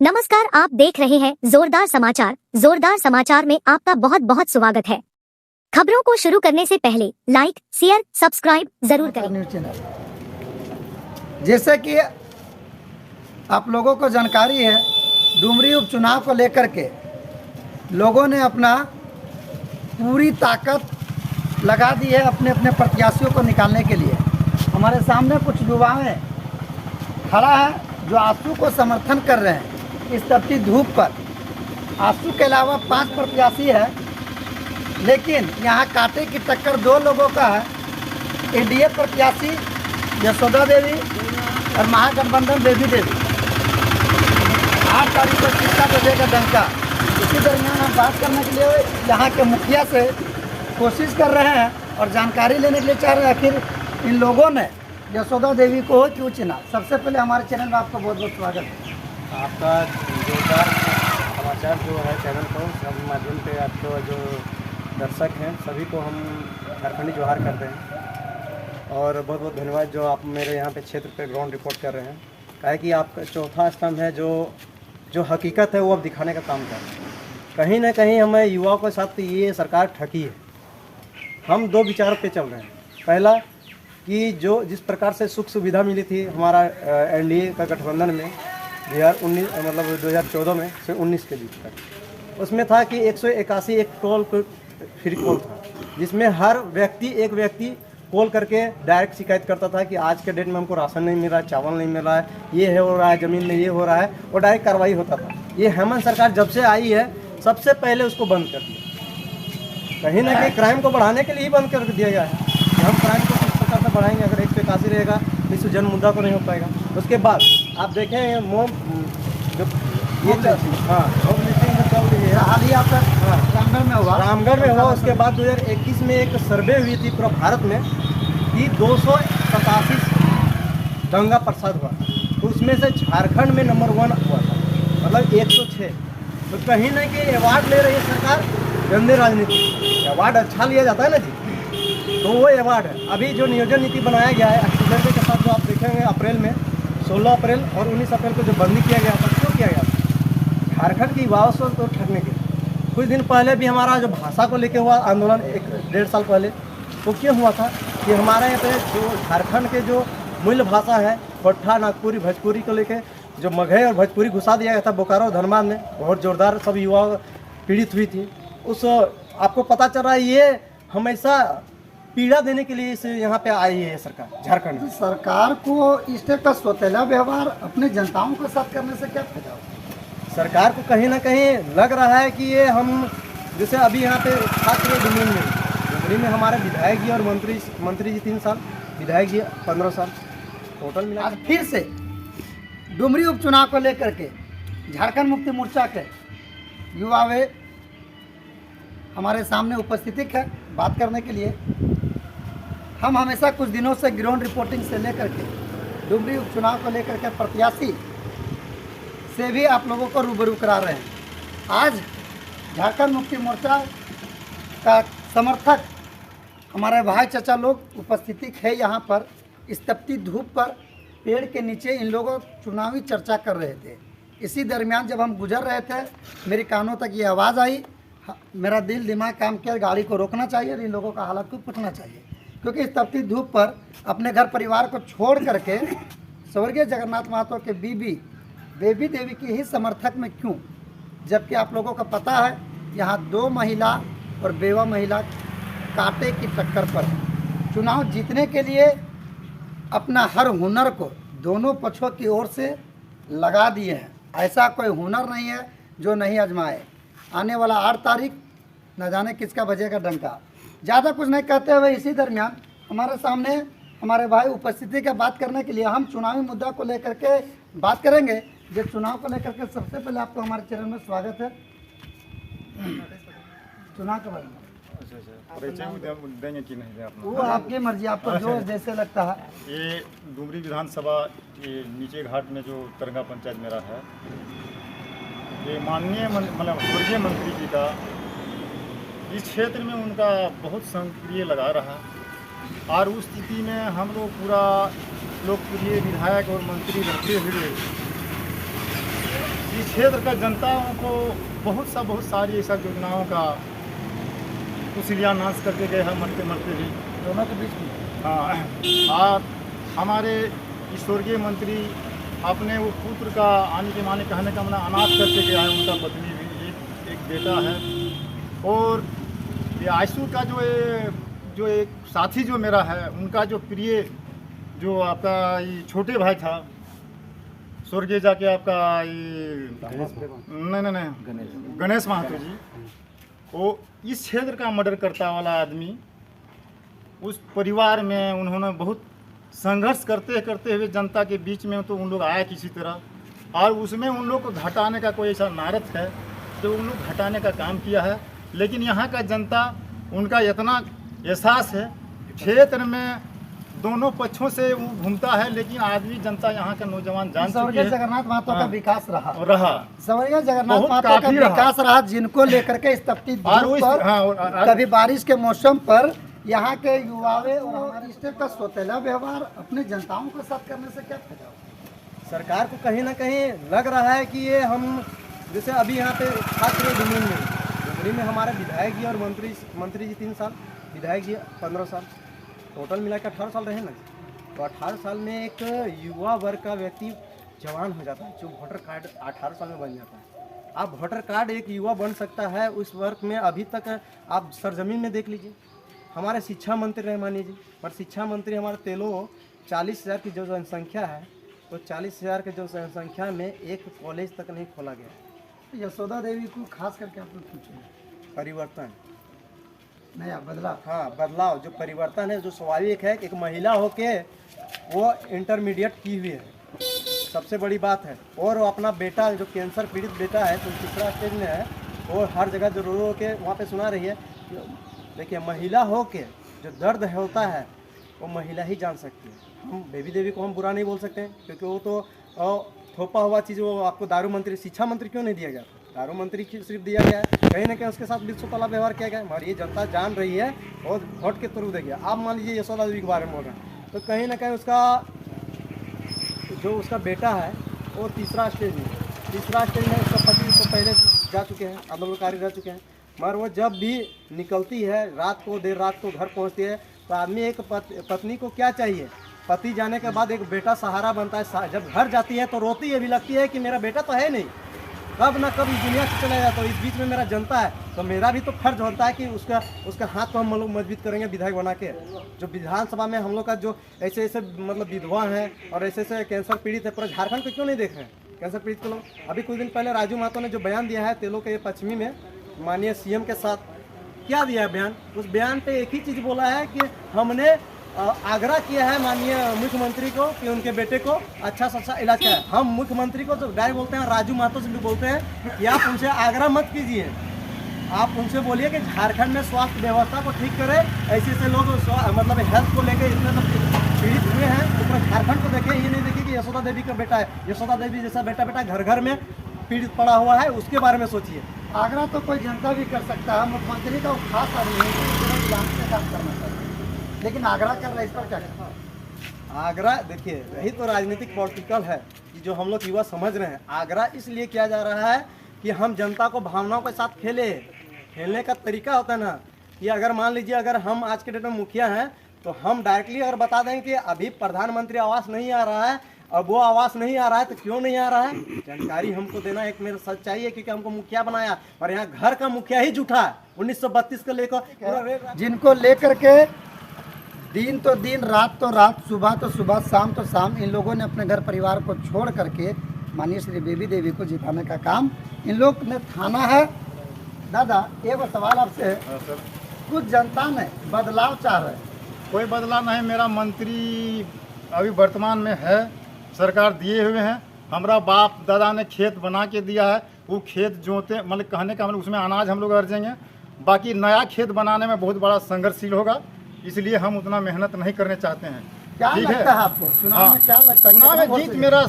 नमस्कार, आप देख रहे हैं जोरदार समाचार। जोरदार समाचार में आपका बहुत बहुत स्वागत है। खबरों को शुरू करने से पहले लाइक, शेयर, सब्सक्राइब जरूर करें। न्यूज़ चैनल, जैसे कि आप लोगों को जानकारी है, डुमरी उपचुनाव को लेकर के लोगों ने अपना पूरी ताकत लगा दी है अपने अपने प्रत्याशियों को निकालने के लिए। हमारे सामने कुछ युवाएं खड़ा है जो आंसू को समर्थन कर रहे हैं इस तपती धूप पर। आंसू के अलावा 5 प्रत्याशी है, लेकिन यहाँ कांटे की टक्कर 2 लोगों का है। एनडीए प्रत्याशी यशोदा देवी और महागठबंधन देवी देवी। 8 तारीख को किसका बजेगा डंका। इसी दरमियान हम बात करने के लिए यहाँ के मुखिया से कोशिश कर रहे हैं और जानकारी लेने के लिए चाह रहे हैं आखिर इन लोगों ने यशोदा देवी को क्यों चुना। सबसे पहले हमारे चैनल में आपका बहुत बहुत स्वागत है। आपका जोरदार समाचार जो है चैनल को सब माध्यम पे आपको जो दर्शक हैं सभी को हम झारखंडी जोहार करते हैं और बहुत बहुत धन्यवाद जो आप मेरे यहाँ पे क्षेत्र पे ग्राउंड रिपोर्ट कर रहे हैं। काहे कि आपका चौथा स्तंभ है जो हकीकत है वो अब दिखाने का काम कर रहे हैं। कहीं ना कहीं हमें युवाओं के साथ ये सरकार ठगी है। हम 2 विचारों पे चल रहे हैं। पहला कि जो जिस प्रकार से सुख सुविधा मिली थी हमारा एनडीए का गठबंधन में 2019 मतलब 2014 में से 19 के बीच तक, उसमें था कि 181 एक टोल फ्री कॉल था, जिसमें हर व्यक्ति एक व्यक्ति कॉल करके डायरेक्ट शिकायत करता था कि आज के डेट में हमको राशन नहीं मिल रहा है, चावल नहीं मिल रहा है, ये हो रहा है, ज़मीन में ये हो रहा है, और डायरेक्ट कार्रवाई होता था। ये हेमंत सरकार जब से आई है सबसे पहले उसको बंद कर दिया। कहीं ना कहीं क्राइम को बढ़ाने के लिए ही बंद कर दिया गया है कि हम क्राइम को किस प्रकार से बढ़ाएंगे। अगर 181 रहेगा विश्व जन मुद्दा को नहीं हो पाएगा। उसके बाद आप देखें मोम जो ये होम लिस्टिंग में चल रही है, हाल ही आपका रामगढ़ में हुआ। रामगढ़ में हुआ। उसके बाद 2021 में एक सर्वे हुई थी पूरा भारत में कि 287 दंगा प्रसाद हुआ, तो उसमें से झारखंड में नंबर 1 हुआ था, मतलब 106। तो कहीं ना कहीं अवार्ड ले रही है सरकार गंदे राजनीति। अवार्ड अच्छा लिया जाता है ना जी, तो वो अवार्ड है। अभी जो नियोजन नीति बनाया गया है एक्सीडेंट के साथ, जो आप देखेंगे अप्रैल में 16 अप्रैल और 19 अप्रैल को जो बंदी किया गया था, क्यों किया गया था? झारखंड की युवाओं से तो ठगने के लिए। कुछ दिन पहले भी हमारा जो भाषा को लेके हुआ आंदोलन 1-1.5 साल पहले, वो क्यों हुआ था कि हमारे यहाँ पे जो झारखंड के जो मूल भाषा है खोट्ठा, नागपुरी, भोजपुरी को लेके जो मगही और भोजपुरी घुसा दिया गया था बोकारो धनबाद में, बहुत जोरदार सब युवा पीड़ित हुई थी। उस आपको पता चल रहा है ये हमेशा पीड़ा देने के लिए इसे यहाँ पे आई है सरकार झारखंड में। सरकार को इस टाइप का सौतेला व्यवहार अपने जनताओं के साथ करने से क्या फायदा होगा? सरकार को कहीं ना कहीं लग रहा है कि ये हम जैसे अभी यहाँ पे खासकर डुमरी में हमारे विधायक जी और मंत्री जी 3 साल, विधायक जी 15 साल, टोटल मिला। आज फिर से डुमरी उपचुनाव को लेकर के झारखंड मुक्ति मोर्चा के युवा वे हमारे सामने उपस्थित है बात करने के लिए। हम हमेशा कुछ दिनों से ग्राउंड रिपोर्टिंग से लेकर के डुमरी उपचुनाव को लेकर के प्रत्याशी से भी आप लोगों को रूबरू करा रहे हैं। आज झारखंड मुक्ति मोर्चा का समर्थक हमारे भाई चाचा लोग उपस्थिति है यहाँ पर। इस तपती धूप पर पेड़ के नीचे इन लोगों चुनावी चर्चा कर रहे थे। इसी दरमियान जब हम गुजर रहे थे मेरे कानों तक ये आवाज़ आई। मेरा दिल दिमाग काम किया, गाड़ी को रोकना चाहिए और इन लोगों का हालत को पूछना चाहिए, क्योंकि इस तपती धूप पर अपने घर परिवार को छोड़ करके स्वर्गीय जगन्नाथ महतो के बेबी देवी की ही समर्थक में क्यों, जबकि आप लोगों को पता है यहाँ 2 महिला और बेवा महिला कांटे की टक्कर पर चुनाव जीतने के लिए अपना हर हुनर को दोनों पक्षों की ओर से लगा दिए हैं। ऐसा कोई हुनर नहीं है जो नहीं आजमाए। आने वाला 8 तारीख न जाने किसका बजेगा डंका। ज़्यादा कुछ नहीं कहते हुए इसी दरमियान हमारे सामने हमारे भाई उपस्थिति का बात करने के लिए हम चुनावी मुद्दा को लेकर के बात करेंगे। जो चुनाव को लेकर के सबसे पहले आपको हमारे चैनल में स्वागत है। चुनाव के बारे में देंगे कि नहीं दें वो आपकी मर्जी, आपको जो जैसे लगता है। ये डुमरी विधानसभा ये नीचे घाट में जो तरंगा पंचायत मेरा है, ये माननीय मतलब स्वर्गीय मंत्री जी का इस क्षेत्र में उनका बहुत सक्रिय लगा रहा, और उस स्थिति में हम लोग पूरा लोकप्रिय विधायक और मंत्री रहते हुए इस इस क्षेत्र का जनताओं को बहुत सारी ऐसा योजनाओं का शिलान्यास करके गए हैं मरते मरते भी। दोनों के बीच में हाँ, और हमारे स्वर्गीय मंत्री अपने वो पुत्र का आने के माने कहने का मतलब अनाथ करके गया है, उनका पत्नी भी एक बेटा है। और ये आयसू का जो एक साथी जो मेरा है, उनका जो प्रिय जो आपका ये छोटे भाई था स्वर्गीय जाके आपका ये नहीं गणेश महतो जी, वो इस क्षेत्र का मर्डर करता वाला आदमी, उस परिवार में उन्होंने बहुत संघर्ष करते करते हुए जनता के बीच में तो उन लोग आए किसी तरह, और उसमें उन लोग को घटाने का कोई ऐसा नारद है जो उन लोग घटाने का काम किया है। लेकिन यहाँ का जनता उनका इतना एहसास है, क्षेत्र में दोनों पक्षों से वो घूमता है, लेकिन आदमी जनता यहाँ का नौजवान जान चुकी स्वर्गीय है। जगन्नाथ महतो का हाँ। विकास रहा स्वर्गीय जगन्नाथ बहुत महतो का काफी रहा। विकास रहा, जिनको लेकर के इस तपती और धूप उस- पर हाँ, और- कभी बारिश के मौसम पर यहाँ के युवाओं और हमारे स्टेट का सौतेला व्यवहार अपने जनताओं के साथ करने से क्या फायदा होगा? सरकार को कहीं ना कहीं लग रहा है कि ये हम जैसे अभी यहाँ पे छात्र डुमरी में हमारे विधायक जी और मंत्री जी 3 साल, विधायक जी 15 साल, टोटल मिला के 18 साल रहे ना। तो 18 साल में एक युवा वर्ग का व्यक्ति जवान हो जाता है, जो वोटर कार्ड 18 साल में बन जाता है। आप वोटर कार्ड एक युवा बन सकता है उस वर्ग में। अभी तक आप सरजमीन में देख लीजिए, हमारे शिक्षा मंत्री रहे मानिए जी, पर शिक्षा मंत्री हमारे तेलो 40,000 की जो जनसंख्या है, तो 40,000 के जो जनसंख्या में एक कॉलेज तक नहीं खोला गया। यशोदा देवी को खास करके आप लोग पूछें, परिवर्तन, नया बदलाव। हाँ बदलाव, जो परिवर्तन है, जो स्वाभाविक है कि एक महिला होके वो इंटरमीडिएट की हुई है, सबसे बड़ी बात है। और वो अपना बेटा जो कैंसर पीड़ित बेटा है, तो 3रा स्टेज में है, और हर जगह जो रो के वहाँ पे सुना रही है। देखिए, महिला हो के जो दर्द होता है वो महिला ही जान सकती है। हम बेबी देवी को हम बुरा नहीं बोल सकते, क्योंकि वो तो थोपा हुआ चीज़, वो आपको दारू मंत्री, शिक्षा मंत्री क्यों नहीं दिया गया? दारू मंत्री सिर्फ दिया गया है, कहीं ना कहीं उसके साथ विश्वतला व्यवहार किया गया है। हमारी ये जनता जान रही है और वोट के थ्रू देगी। आप मान लीजिए यशोदा देवी के बारे में बोल रहे हैं, तो कहीं ना कहीं उसका जो उसका बेटा है वो 3रा स्टेज में, उसका पति उसको पहले जा चुके हैं, आंदोलनकारी रह चुके हैं। मगर वो जब भी निकलती है रात को, देर रात को घर पहुंचती है, तो आदमी एक पत्नी को क्या चाहिए? पति जाने के बाद एक बेटा सहारा बनता है। जब घर जाती है तो रोती है, भी लगती है कि मेरा बेटा तो है नहीं, कब ना कब इस दुनिया से चला जाए, तो इस बीच में मेरा जनता है, तो मेरा भी तो फर्ज होता है कि उसका हाथ को हम लोग मजबूत करेंगे विधायक बना के। जो विधानसभा में हम लोग का जो ऐसे मतलब विधवा हैं और ऐसे कैंसर पीड़ित है, पूरा झारखंड को क्यों नहीं देख रहे हैं कैंसर पीड़ित के लोग? अभी कुछ दिन पहले राजू महतो ने जो बयान दिया है तेलों के पश्चिमी में, माननीय सीएम के साथ, क्या दिया है बयान? उस बयान पे एक ही चीज़ बोला है कि हमने आग्रह किया है माननीय मुख्यमंत्री को कि उनके बेटे को अच्छा से अच्छा इलाज कराए। हम मुख्यमंत्री को तो डायरेक्ट बोलते हैं, राजू महतो से भी बोलते हैं कि आप उनसे आग्रह मत कीजिए, आप उनसे बोलिए कि झारखंड में स्वास्थ्य व्यवस्था को ठीक करें। ऐसे लोग मतलब हेल्थ को लेकर इतने पीड़ित हुए हैं, तो पूरा झारखंड को देखें, ये नहीं देखिए कि यशोदा देवी का बेटा है, यशोदा देवी जैसा बेटा घर घर में पीड़ित पड़ा हुआ है, उसके बारे में सोचिए। आग्रह तो कोई जनता भी कर सकता है, मुख्यमंत्री का वो खास आदमी है, से काम करना चाहिए, लेकिन आग्रह कर रहा है, इस पर क्या कहना? आग्रह देखिए, यही तो राजनीतिक पॉलिटिकल है कि जो हम लोग युवा समझ रहे हैं। आग्रह इसलिए किया जा रहा है कि हम जनता को भावनाओं के साथ खेलने का तरीका होता है ना, कि अगर मान लीजिए अगर हम आज के डेट में मुखिया हैं, तो हम डायरेक्टली अगर बता दें कि अभी प्रधानमंत्री आवास नहीं आ रहा है, अब वो आवास नहीं आ रहा है, तो क्यों नहीं आ रहा है? जानकारी हमको देना एक मेरा सच चाहिए, क्योंकि हमको मुखिया बनाया, और यहाँ घर का मुखिया ही झूठा है। 1932 को लेकर जिनको लेकर के दिन तो दिन, रात तो रात, सुबह तो सुबह, शाम तो शाम, इन लोगों ने अपने घर परिवार को छोड़ करके माननीय श्री बेबी देवी को जिताने का काम इन लोग ने थाना है। दादा, एक सवाल आपसे है, हाँ सर, कुछ जनता ने बदलाव चाह रहे हैं, कोई बदलाव नहीं। मेरा मंत्री अभी वर्तमान में है, सरकार दिए हुए हैं। हमारा बाप दादा ने खेत बना के दिया है, वो खेत जोते, मतलब कहने का मतलब उसमें अनाज हम लोग अर्जेंगे। बाकी नया खेत बनाने में बहुत बड़ा संघर्षशील होगा, इसलिए हम उतना मेहनत नहीं करने चाहते हैं। क्या ठीक लगता है आपको चुनाव हाँ। में? क्या लगता है चुनाव में जीत मेरा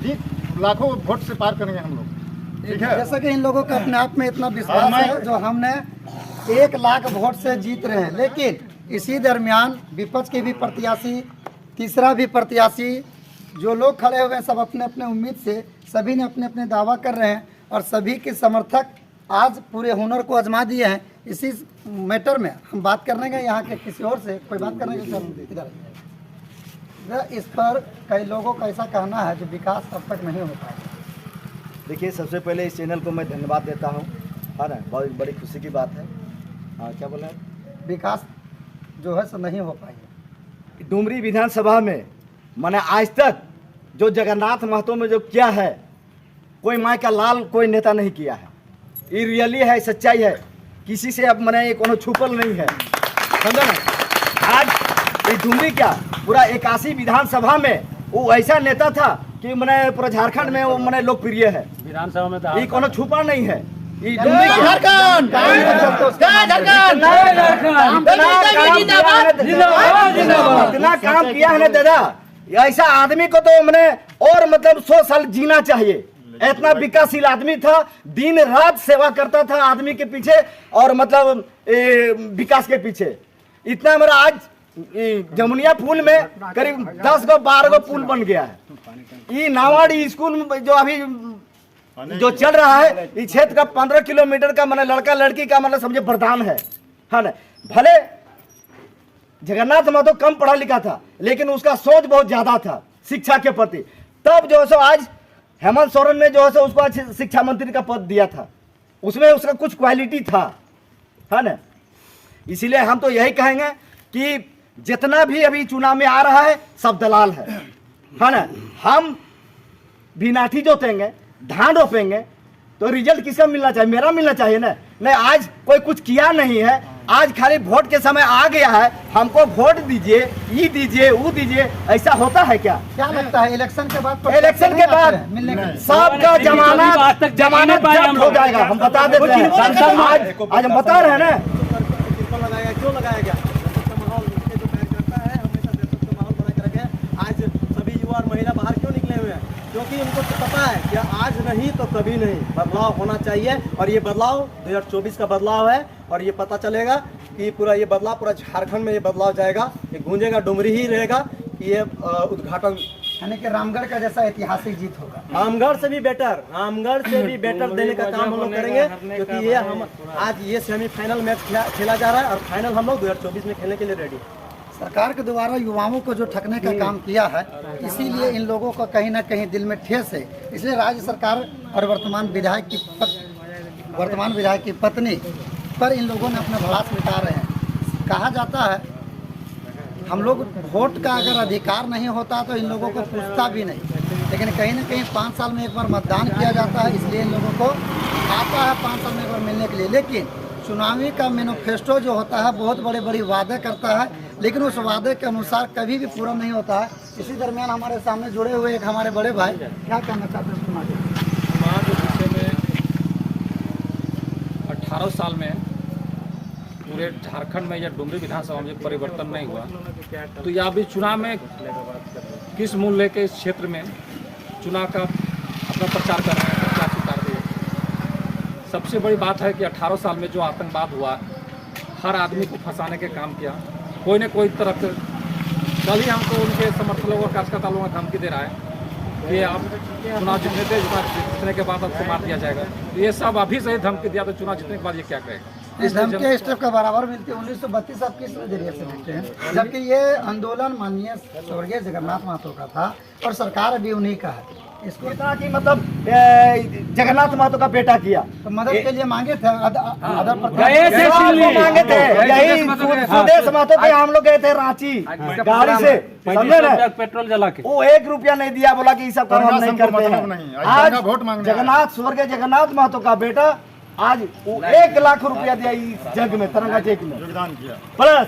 जीत लाखों वोट से पार करेंगे हम लोग, ठीक है। जैसा कि इन लोगों का अपने आप में इतना विश्वास हाँ, मैं- है, जो हमने 1 लाख वोट से जीत रहे हैं, लेकिन इसी दरमियान विपक्ष के भी प्रत्याशी, तीसरा भी प्रत्याशी जो लोग खड़े हुए हैं सब अपने अपने उम्मीद से सभी ने अपने अपने दावा कर रहे हैं और सभी के समर्थक आज पूरे हुनर को आजमा दिए हैं। इसी मैटर में हम बात करने के यहाँ के किसी और से कोई बात करने के इधर इस पर कई लोगों का ऐसा कहना है जो विकास अब तक नहीं हो पाया। देखिए, सबसे पहले इस चैनल को मैं धन्यवाद देता हूँ, है ना, बहुत बड़ी खुशी की बात है। हाँ, क्या बोला? विकास जो है सो नहीं हो पाई। डुमरी विधानसभा में मैंने आज तक जो जगन्नाथ महतो में जो किया है, कोई माँ का लाल कोई नेता नहीं किया है। ये रियली है, सच्चाई है, किसी से अब मैंने कोनो छुपल नहीं है, समझो ना। आज ये डुमरी क्या पूरा 81 विधानसभा में वो ऐसा नेता था कि मैंने पूरा झारखंड में वो मैंने लोकप्रिय है। विधानसभा में ये कोनो छुपा नहीं है। ये डुमरी इतना काम किया है ना दादा, ऐसा आदमी को तो मैंने और मतलब 100 साल जीना चाहिए। इतना विकासशील आदमी था, दिन रात सेवा करता था आदमी के पीछे और मतलब विकास के पीछे। इतना मेरा आज जमुनिया पुल में करीब 10 गो 12 गो पुल बन गया है। ये नावाड़ी स्कूल जो अभी जो चल रहा है, इस क्षेत्र का 15 किलोमीटर का मतलब लड़का लड़की का मतलब समझे वरदान है ना। भले जगन्नाथ महतो कम पढ़ा लिखा था, लेकिन उसका सोच बहुत ज्यादा था शिक्षा के प्रति। तब जो है आज हेमंत सोरेन ने जो है उसको आज शिक्षा मंत्री का पद दिया था, उसमें उसका कुछ क्वालिटी था, है ना। इसीलिए हम तो यही कहेंगे कि जितना भी अभी चुनाव में आ रहा है सब दलाल है ना। हम भी नाठी जोतेंगे, धान रोपेंगे तो रिजल्ट किसका मिलना चाहिए? मेरा मिलना चाहिए ना। नहीं, आज कोई कुछ किया नहीं है, आज खाली वोट के समय आ गया है, हमको वोट दीजिए, ये दीजिए, वो दीजिए, ऐसा होता है क्या? क्या लगता है इलेक्शन के बाद मिलने के सबका जमानत जब्त हो जाएगा। हम बता देते हैं, आज हम बता रहे हैं ना। क्यों लगाया गया? आज सभी युवा और महिला बाहर क्यों निकले हुए हैं? क्योंकि उनको तो पता है कि आज नहीं तो कभी नहीं, बदलाव होना चाहिए। और ये बदलाव 2024 का बदलाव है और ये पता चलेगा कि पूरा ये बदलाव पूरा झारखंड में ये बदलाव जाएगा, ये गूंजेगा, डुमरी ही रहेगा। ये उद्घाटन यानी कि रामगढ़ का जैसा ऐतिहासिक जीत होगा। रामगढ़ से भी बेटर देने का काम हम लोग करेंगे, क्योंकि ये हम आज ये सेमीफाइनल मैच खेला जा रहा है और फाइनल हम लोग 2024 में खेलने के लिए रेडी। सरकार के द्वारा युवाओं को जो ठगने का काम किया है, इसीलिए इन लोगों का कहीं ना कहीं दिल में ठेस है। इसलिए राज्य सरकार और वर्तमान विधायक की पत्नी पर इन लोगों ने अपना भड़ास मिटा रहे हैं। कहा जाता है हम लोग वोट का अगर अधिकार नहीं होता तो इन लोगों को पूछता भी नहीं, लेकिन कहीं ना कहीं 5 साल में एक बार मतदान किया जाता है, इसलिए इन लोगों को आता है 5 साल में एक बार मिलने के लिए। लेकिन चुनावी का मैनिफेस्टो जो होता है बहुत बड़े बड़े वादे करता है, लेकिन उस वादे के अनुसार कभी भी पूरा नहीं होता है। इसी दरमियान हमारे सामने जुड़े हुए एक हमारे बड़े भाई क्या कहना चाहते हैं चुनाव के विषय में? 18 साल में पूरे झारखंड में या डुमरी विधानसभा में परिवर्तन नहीं हुआ, तो या अभी चुनाव में किस मूल्य के इस क्षेत्र में चुनाव का अपना प्रचार कर रहे हैं, प्रचार स्वीकार दिए। सबसे बड़ी बात है कि 18 साल में जो आतंकवाद हुआ, हर आदमी को फंसाने के काम किया, कोई न कोई तरफ से। कल ही हमको उनके समर्थक लोगों और कार्यकर्ता लोगों को धमकी दे रहा है कि आप चुनाव जीतने के बाद आपको मार दिया जाएगा। तो ये सब अभी से ही धमकी दिया, तो चुनाव जीतने के बाद ये क्या करेगा? इस धमकी स्टेप का बराबर मिलती है। 1932 आप किस नजरिए से देखते हैं? जबकि ये आंदोलन माननीय स्वर्गीय जगन्नाथ महतो का था और सरकार अभी उन्हीं का है। इसको इतना कि मतलब जगन्नाथ महतो का बेटा किया तो मदद के लिए मांगे थे, मांगे थे। यही सुदेश महतो थे, हम लोग गए थे रांची गाड़ी से, समझे ना, पेट्रोल जला के वो 1 रुपया नहीं दिया, बोला कि ये सब काम हम नहीं करते हैं। आज जगन्नाथ स्वर्गीय जगन्नाथ महतो का बेटा आज वो 1 लाख रुपया दिया इस जग में, तिरंगा चेक में योगदान किया। प्लस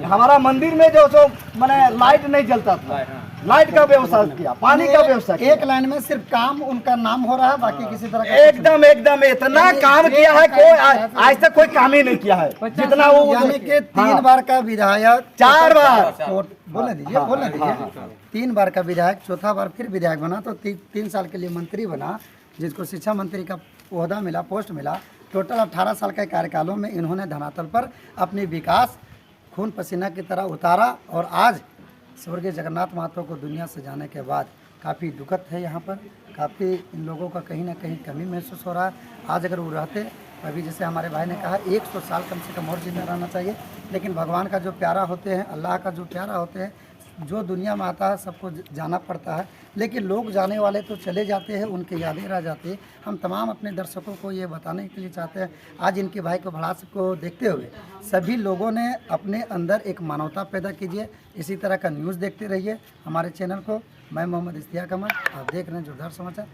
हमारा मंदिर में जो सो मैंने लाइट नहीं जलता था, लाइट का व्यवस्था किया, पानी का व्यवस्था किया। एक लाइन में सिर्फ काम उनका नाम हो रहा है, बाकी किसी तरह का एकदम इतना काम किया है, कोई आज तक कोई काम ही नहीं किया है जितना वो। यानी कि 3 बार का विधायक, 4 बार बोलने दीजिए 3 बार का विधायक, चौथा बार फिर विधायक बना, तो 3 साल के लिए मंत्री बना, जिसको शिक्षा मंत्री का ओहदा मिला, पोस्ट मिला। टोटल 18 साल के कार्यकालों में इन्होंने धरातल पर अपनी विकास खून पसीना की तरह उतारा और आज स्वर्गीय जगन्नाथ महतो को दुनिया से जाने के बाद काफ़ी दुखद है। यहाँ पर काफ़ी इन लोगों का कहीं ना कहीं कमी महसूस हो रहा है। आज अगर वो रहते, अभी जैसे हमारे भाई ने कहा 100 साल कम से कम और जिंदा रहना चाहिए, लेकिन भगवान का जो प्यारा होते हैं, अल्लाह का जो प्यारा होते हैं, जो दुनिया में आता है सबको जाना पड़ता है, लेकिन लोग जाने वाले तो चले जाते हैं, उनकी यादें रह जाती है। हम तमाम अपने दर्शकों को ये बताने के लिए चाहते हैं, आज इनके भाई को भड़ास को देखते हुए सभी लोगों ने अपने अंदर एक मानवता पैदा कीजिए। इसी तरह का न्यूज़ देखते रहिए हमारे चैनल को। मैं मोहम्मद इश्तियाक अहमद, आप देख रहे हैं जोरदार समाचार।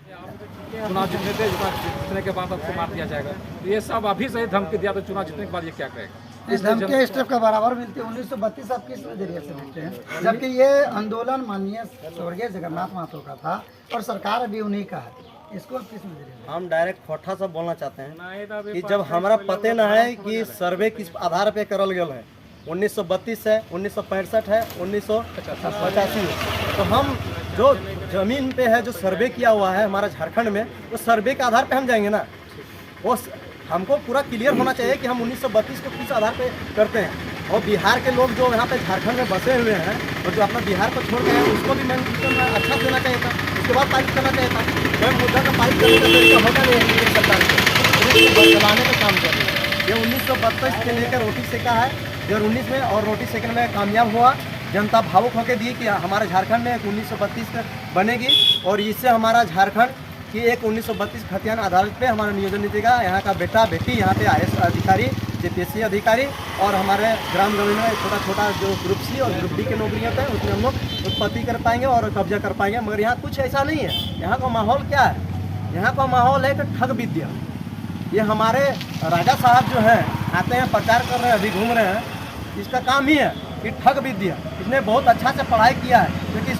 चुनाव जीतने थे, जीतने के बाद आपको मार दिया जाएगा, तो ये सब अभी से ही धमकी दिया, तो चुनाव जीतने के बाद ये क्या करेगा? इस धमकी स्टेप का बराबर मिलती है। 1932 आप किस नजरिए से देखते हैं, जबकि ये आंदोलन माननीय स्वर्गीय जगन्नाथ महतो का था और सरकार अभी उन्हीं का है, इसको आप किस नजरिए से? हम डायरेक्ट खोटा सा बोलना चाहते हैं कि जब हमारा पते न है कि सर्वे किस आधार पे करल गया है, 1932 है, 1965 है, 1985 है, तो हम जो जमीन पे है जो सर्वे किया हुआ है हमारा झारखंड में, उस सर्वे के आधार पे हम जाएंगे ना। वो हमको पूरा क्लियर होना चाहिए कि हम 1932 को किस आधार पे करते हैं। और बिहार के लोग जो यहाँ पे झारखंड में बसे हुए हैं और जो अपना बिहार को छोड़ गए हैं, उसको भी मैं अच्छा देना चाहिए था, उसके बाद पारित करना चाहिए था। मैं मुद्दा का पारित करने का तरीका होता नहीं है सरकार को चलाने का काम कर रही है। ये 1932 से लेकर रोटी सेका है 2019 में, और रोटी सेकने में कामयाब हुआ। जनता भावुक होकर दी कि हमारे झारखंड में एक 1932 बनेगी, और इससे हमारा झारखंड की एक 1932 खतियान आधारित पे हमारा नियोजन नीतिका, यहाँ का बेटा बेटी यहाँ पे IAS अधिकारी, JPSC अधिकारी, और हमारे ग्राम गंज में छोटा छोटा जो ग्रुप C और ग्रुप D के नौकरियाँ पे उसमें हम लोग उत्पत्ति कर पाएंगे और कब्जा कर पाएंगे। मगर यहाँ कुछ ऐसा नहीं है। यहाँ का माहौल क्या है? यहाँ का माहौल है कि ठग विद्या। ये हमारे राजा साहब जो हैं आते हैं, प्रचार कर रहे हैं, अभी घूम रहे हैं, इसका काम ही है कि ठग विद्या। इसने बहुत अच्छा से पढ़ाई किया है, क्योंकि